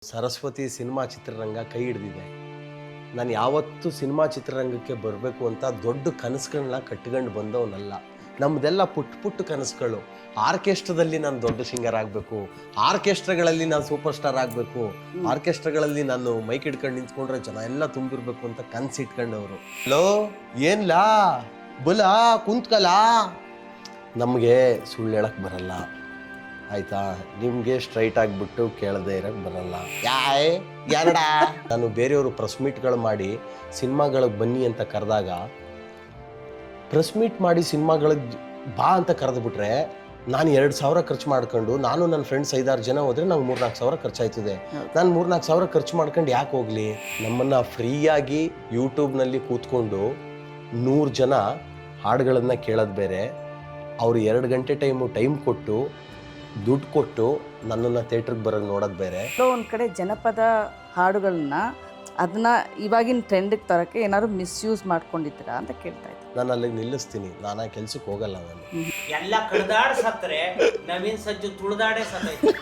Saraswati cinema ಚಿತ್ರರಂಗ ಕೈ ಹಿಡಿದಿದೆ. ನಾನು ಯಾವತ್ತೂ ಸಿನಿಮಾ ಚಿತ್ರರಂಗಕ್ಕೆ ಬರಬೇಕು ಅಂತ ದೊಡ್ಡ ಕನಸುಗಳನ್ನ ಕಟ್ಕೊಂಡು ಬಂದವನಲ್ಲ. ನಮ್ಮದೆಲ್ಲ ಪುಟ್ಟ ಕನಸುಗಳು. ಆರ್ಕೆಸ್ಟ್ರಾದಲ್ಲಿ ನಾನು ದೊಡ್ಡ ಸಿಂಗರ್ ಆಗಬೇಕು, ಆರ್ಕೆಸ್ಟ್ರಾಗಳಲ್ಲಿ ನಾನು ಸೂಪರ್ ಸ್ಟಾರ್ ಆಗಬೇಕು, ಆರ್ಕೆಸ್ಟ್ರಾಗಳಲ್ಲಿ ನಾನು ಮೈಕ್ ಹಿಡ್ಕೊಂಡು ನಿಂತ್ಕೊಂಡ್ರೆ ಜನ ಎಲ್ಲ ತುಂಬಿರ್ಬೇಕು ಅಂತ ಕನಸು ಇಟ್ಕೊಂಡವರು. ಹಲೋ ಏನ್ಲಾ ಬುಲಾ ಕುಂತ್ಕಲಾ, ನಮಗೆ ಸುಳ್ಳು ಹೇಳಕ್ಕೆ ಬರಲ್ಲ ಆಯ್ತಾ. ನಿಮಗೆ ಸ್ಟ್ರೈಟ್ ಆಗಿಬಿಟ್ಟು ಕೇಳದೆ ಇರೋಕ್ಕೆ ಬರಲ್ಲ. ಯಾರಡ ನಾನು ಬೇರೆಯವರು ಪ್ರೆಸ್ ಮೀಟ್ಗಳು ಮಾಡಿ ಸಿನಿಮಾಗಳಿಗೆ ಬನ್ನಿ ಅಂತ ಕರೆದಾಗ, ಪ್ರೆಸ್ ಮೀಟ್ ಮಾಡಿ ಸಿನಿಮಾಗಳಿಗೆ ಬಾ ಅಂತ ಕರೆದುಬಿಟ್ರೆ ನಾನು 2,000 ಖರ್ಚು ಮಾಡ್ಕೊಂಡು, ನಾನು ನನ್ನ ಫ್ರೆಂಡ್ಸ್ 5-6 ಜನ ಹೋದರೆ ನಂಗೆ 3-4 ಸಾವಿರ ಖರ್ಚಾಯ್ತದೆ. ನಾನು 3-4 ಸಾವಿರ ಖರ್ಚು ಮಾಡ್ಕೊಂಡು ಯಾಕೆ ಹೋಗಲಿ? ನಮ್ಮನ್ನು ಫ್ರೀಯಾಗಿ ಯೂಟ್ಯೂಬ್ನಲ್ಲಿ ಕೂತ್ಕೊಂಡು 100 ಜನ ಹಾಡುಗಳನ್ನು ಕೇಳೋದು ಬೇರೆ, ಅವರು 2 ಗಂಟೆ ಟೈಮ್ ಕೊಟ್ಟು ದುಡ್ಡು ಕೊಟ್ಟು ನನ್ನನ್ನು ಥಿಯೇಟ್ರಿಗೆ ಬರೋದು ನೋಡೋದು ಬೇರೆ. ಒಂದು ಕಡೆ ಜನಪದ ಹಾಡುಗಳನ್ನ ಅದನ್ನ ಇವಾಗಿನ ಟ್ರೆಂಡಿಗೆ ತರೋಕ್ಕೆ ಏನಾದ್ರು ಮಿಸ್ಯೂಸ್ ಮಾಡ್ಕೊಂಡಿದ್ದೀರಾ ಅಂತ ಕೇಳ್ತಾ ಇದ್ದೆ. ನಾನು ಅಲ್ಲಿಗೆ ನಿಲ್ಲಿಸ್ತೀನಿ, ನಾನು ಆ ಕೆಲ್ಸಕ್ಕೆ ಹೋಗಲ್ಲ. ನಾನು ಎಲ್ಲ ಕಡ್ದಾಡ್ ಸತ್ತರೆ ನವೀನ್ ಸಜ್ಜು ತುಳಿದಾಡೇ ಸತ್ತೈತೆ.